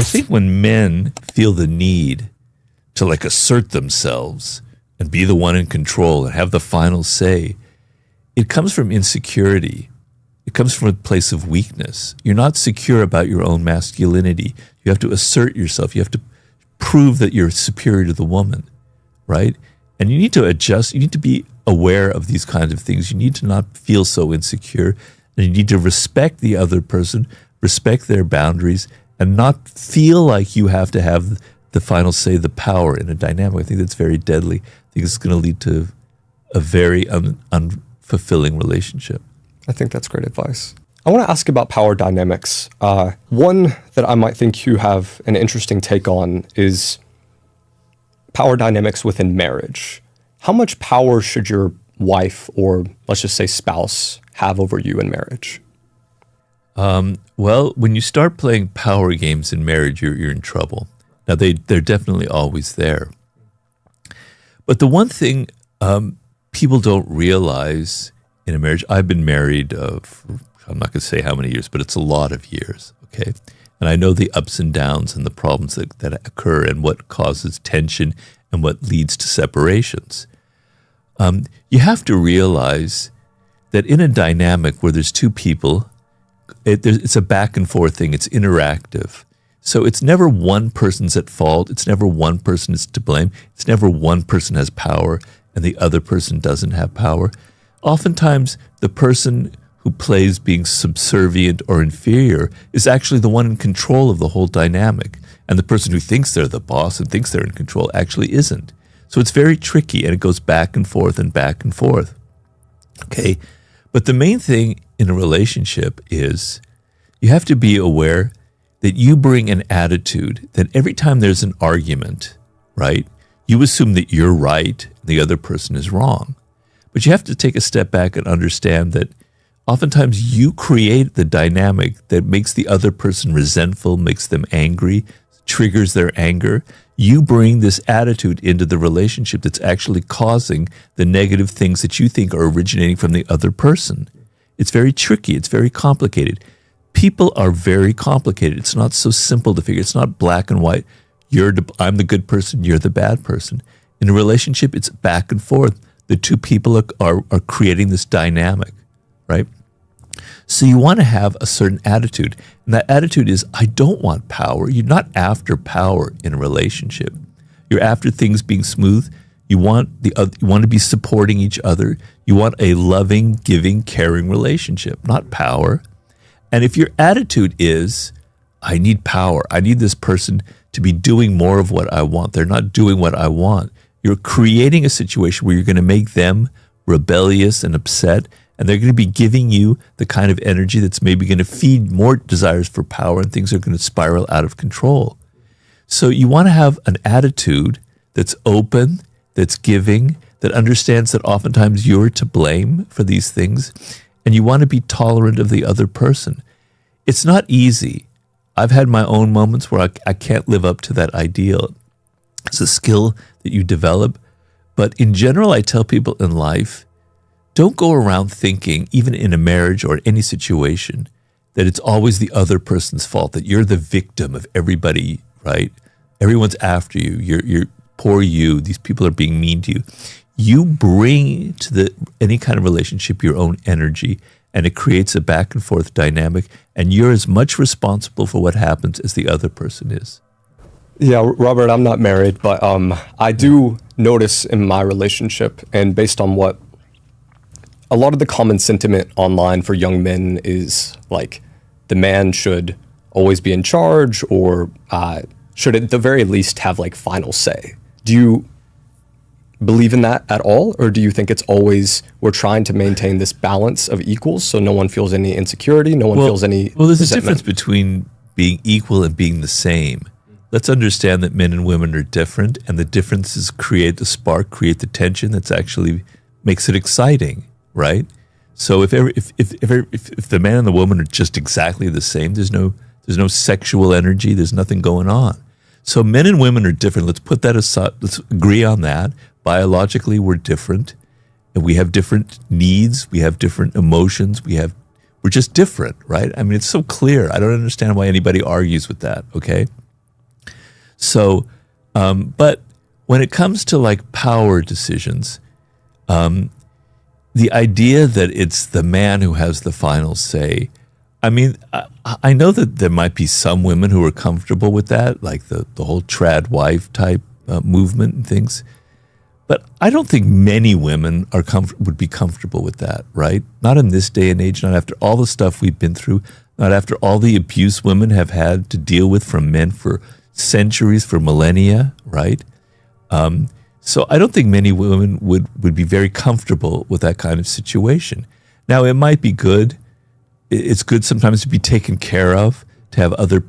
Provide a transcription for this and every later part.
I think when men feel the need to like assert themselves and be the one in control and have the final say, it comes from insecurity. It comes from a place of weakness. You're not secure about your own masculinity. You have to assert yourself. You have to prove that you're superior to the woman, right? And you need to adjust. You need to be aware of these kinds of things. You need to not feel so insecure. And you need to respect the other person, respect their boundaries, and not feel like you have to have the final say, the power in a dynamic. I think that's very deadly. I think it's going to lead to a very unfulfilling relationship. I think that's great advice. I want to ask about power dynamics. One that I might think you have an interesting take on is power dynamics within marriage. How much power should your wife, or let's just say spouse, have over you in marriage? Well, when you start playing power games in marriage, you're in trouble. Now, they're definitely always there. But the one thing people don't realize in a marriage, I've been married for, I'm not going to say how many years, but it's a lot of years, okay? And I know the ups and downs and the problems that occur and what causes tension and what leads to separations. You have to realize that in a dynamic where there's two people, it's a back and forth thing. It's interactive. So it's never one person's at fault. It's never one person is to blame. It's never one person has power and the other person doesn't have power. Oftentimes, the person who plays being subservient or inferior is actually the one in control of the whole dynamic. And the person who thinks they're the boss and thinks they're in control actually isn't. So it's very tricky, and it goes back and forth and back and forth. Okay? But the main thing in a relationship is you have to be aware that you bring an attitude that every time there's an argument, right, you assume that you're right and the other person is wrong. But you have to take a step back and understand that oftentimes you create the dynamic that makes the other person resentful, makes them angry, triggers their anger. You bring this attitude into the relationship that's actually causing the negative things that you think are originating from the other person. It's very tricky. It's very complicated. People are very complicated. It's not so simple to figure. It's not black and white. I'm the good person, you're the bad person. In a relationship, it's back and forth. The two people are creating this dynamic, right? So you want to have a certain attitude. And that attitude is, I don't want power. You're not after power in a relationship. You're after things being smooth. You want to be supporting each other. You want a loving, giving, caring relationship, not power. And if your attitude is, I need power, I need this person to be doing more of what I want, they're not doing what I want, you're creating a situation where you're going to make them rebellious and upset, and they're going to be giving you the kind of energy that's maybe going to feed more desires for power, and things are going to spiral out of control. So you want to have an attitude that's open, that's giving, that understands that oftentimes you're to blame for these things, and you want to be tolerant of the other person. It's not easy. I've had my own moments where I can't live up to that ideal. It's a skill that you develop. But in general, I tell people in life, don't go around thinking, even in a marriage or any situation, that it's always the other person's fault, that you're the victim of everybody, right? Everyone's after you. You're poor you. These people are being mean to you. You bring to any kind of relationship your own energy, and it creates a back and forth dynamic, and you're as much responsible for what happens as the other person is. Yeah, Robert, I'm not married, but I do notice in my relationship, and based on what a lot of the common sentiment online for young men is, like, the man should always be in charge, or should at the very least have, like, final say. Do you believe in that at all, or do you think it's always we're trying to maintain this balance of equals so no one feels any insecurity, no one feels any Well, there's resentment? a difference between being equal and being the same. Let's understand that men and women are different, and the differences create the spark, create the tension that's actually makes it exciting, right? So if the man and the woman are just exactly the same, there's no sexual energy, there's nothing going on. So men and women are different. Let's put that aside. Let's agree on that. Biologically, we're different, and we have different needs. We have different emotions. We're just different, right? I mean, it's so clear. I don't understand why anybody argues with that, okay? So, but when it comes to like power decisions, the idea that it's the man who has the final say, I mean, I know that there might be some women who are comfortable with that, like the whole trad wife type movement and things. But I don't think many women would be comfortable with that, right? Not in this day and age, not after all the stuff we've been through, not after all the abuse women have had to deal with from men for centuries, for millennia, right? So I don't think many women would be very comfortable with that kind of situation. Now, it might be good. It's good sometimes to be taken care of, to have other.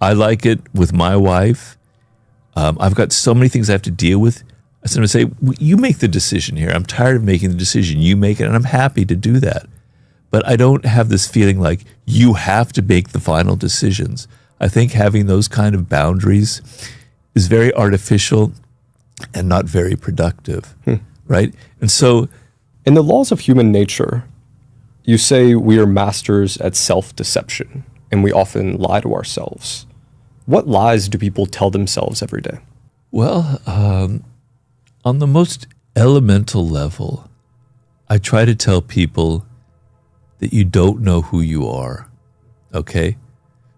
I like it with my wife. I've got so many things I have to deal with. I sometimes say, you make the decision here. I'm tired of making the decision. You make it, and I'm happy to do that. But I don't have this feeling like you have to make the final decisions. I think having those kind of boundaries is very artificial and not very productive, right? And so, in the laws of human nature, you say we are masters at self-deception, and we often lie to ourselves. What lies do people tell themselves every day? Well, on the most elemental level, I try to tell people that you don't know who you are, okay?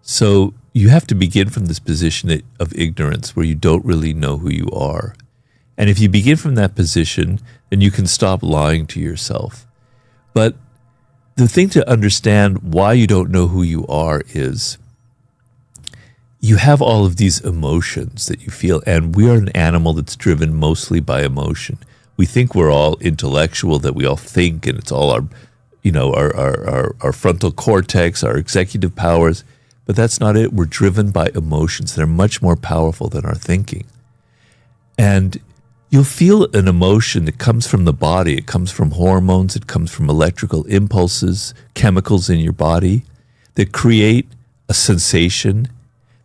So you have to begin from this position of ignorance where you don't really know who you are. And if you begin from that position, then you can stop lying to yourself. But the thing to understand why you don't know who you are is you have all of these emotions that you feel, and we are an animal that's driven mostly by emotion. We think we're all intellectual, that we all think, and it's all our, you know, our frontal cortex, our executive powers, but that's not it. We're driven by emotions that are much more powerful than our thinking. And you'll feel an emotion that comes from the body. It comes from hormones. It comes from electrical impulses, chemicals in your body that create a sensation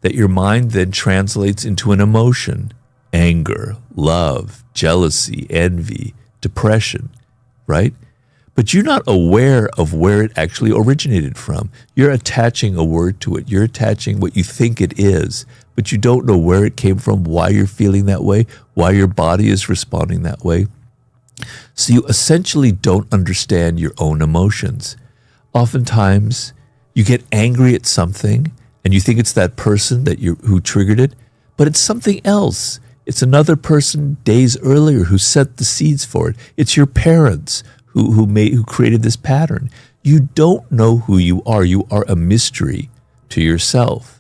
that your mind then translates into an emotion: anger, love, jealousy, envy, depression, right? But you're not aware of where it actually originated from. You're attaching a word to it. You're attaching what you think it is, but you don't know where it came from, why you're feeling that way, why your body is responding that way. So you essentially don't understand your own emotions. Oftentimes, you get angry at something, and you think it's that person who triggered it, but it's something else. It's another person days earlier who set the seeds for it. It's your parents who created this pattern. You don't know who you are. You are a mystery to yourself.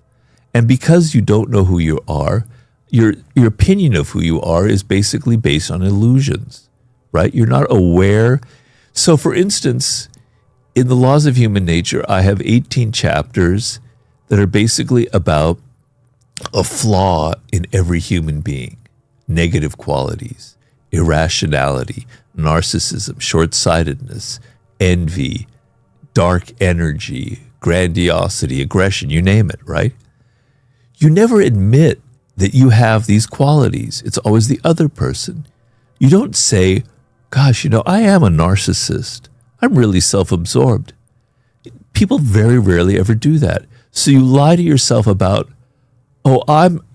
And because you don't know who you are, your opinion of who you are is basically based on illusions, right? You're not aware. So for instance, in the Laws of Human Nature, I have 18 chapters that are basically about a flaw in every human being: negative qualities, irrationality, narcissism, short-sightedness, envy, dark energy, grandiosity, aggression, you name it, right? You never admit that you have these qualities. It's always the other person. You don't say, gosh, I am a narcissist. I'm really self-absorbed. People very rarely ever do that. So you lie to yourself about,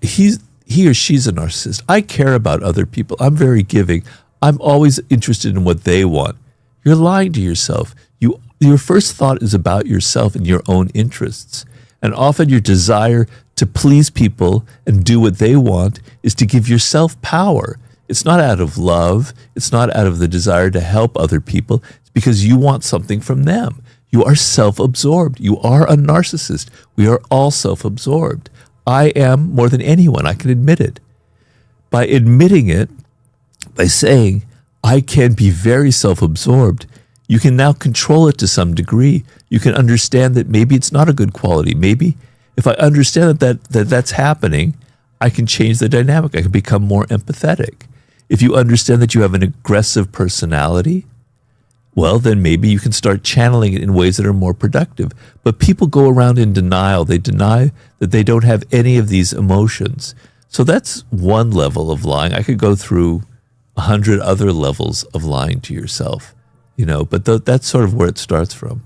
he or she's a narcissist. I care about other people. I'm very giving. I'm always interested in what they want. You're lying to yourself. Your first thought is about yourself and your own interests. And often your desire to please people and do what they want is to give yourself power. It's not out of love. It's not out of the desire to help other people. It's because you want something from them. You are self-absorbed. You are a narcissist. We are all self-absorbed. I am more than anyone. I can admit it. By admitting it, by saying, I can be very self-absorbed, you can now control it to some degree. You can understand that maybe it's not a good quality. Maybe if I understand that's happening, I can change the dynamic. I can become more empathetic. If you understand that you have an aggressive personality, well, then maybe you can start channeling it in ways that are more productive. But people go around in denial. They deny that they don't have any of these emotions. So that's one level of lying. I could go through 100 other levels of lying to yourself, but that's sort of where it starts from.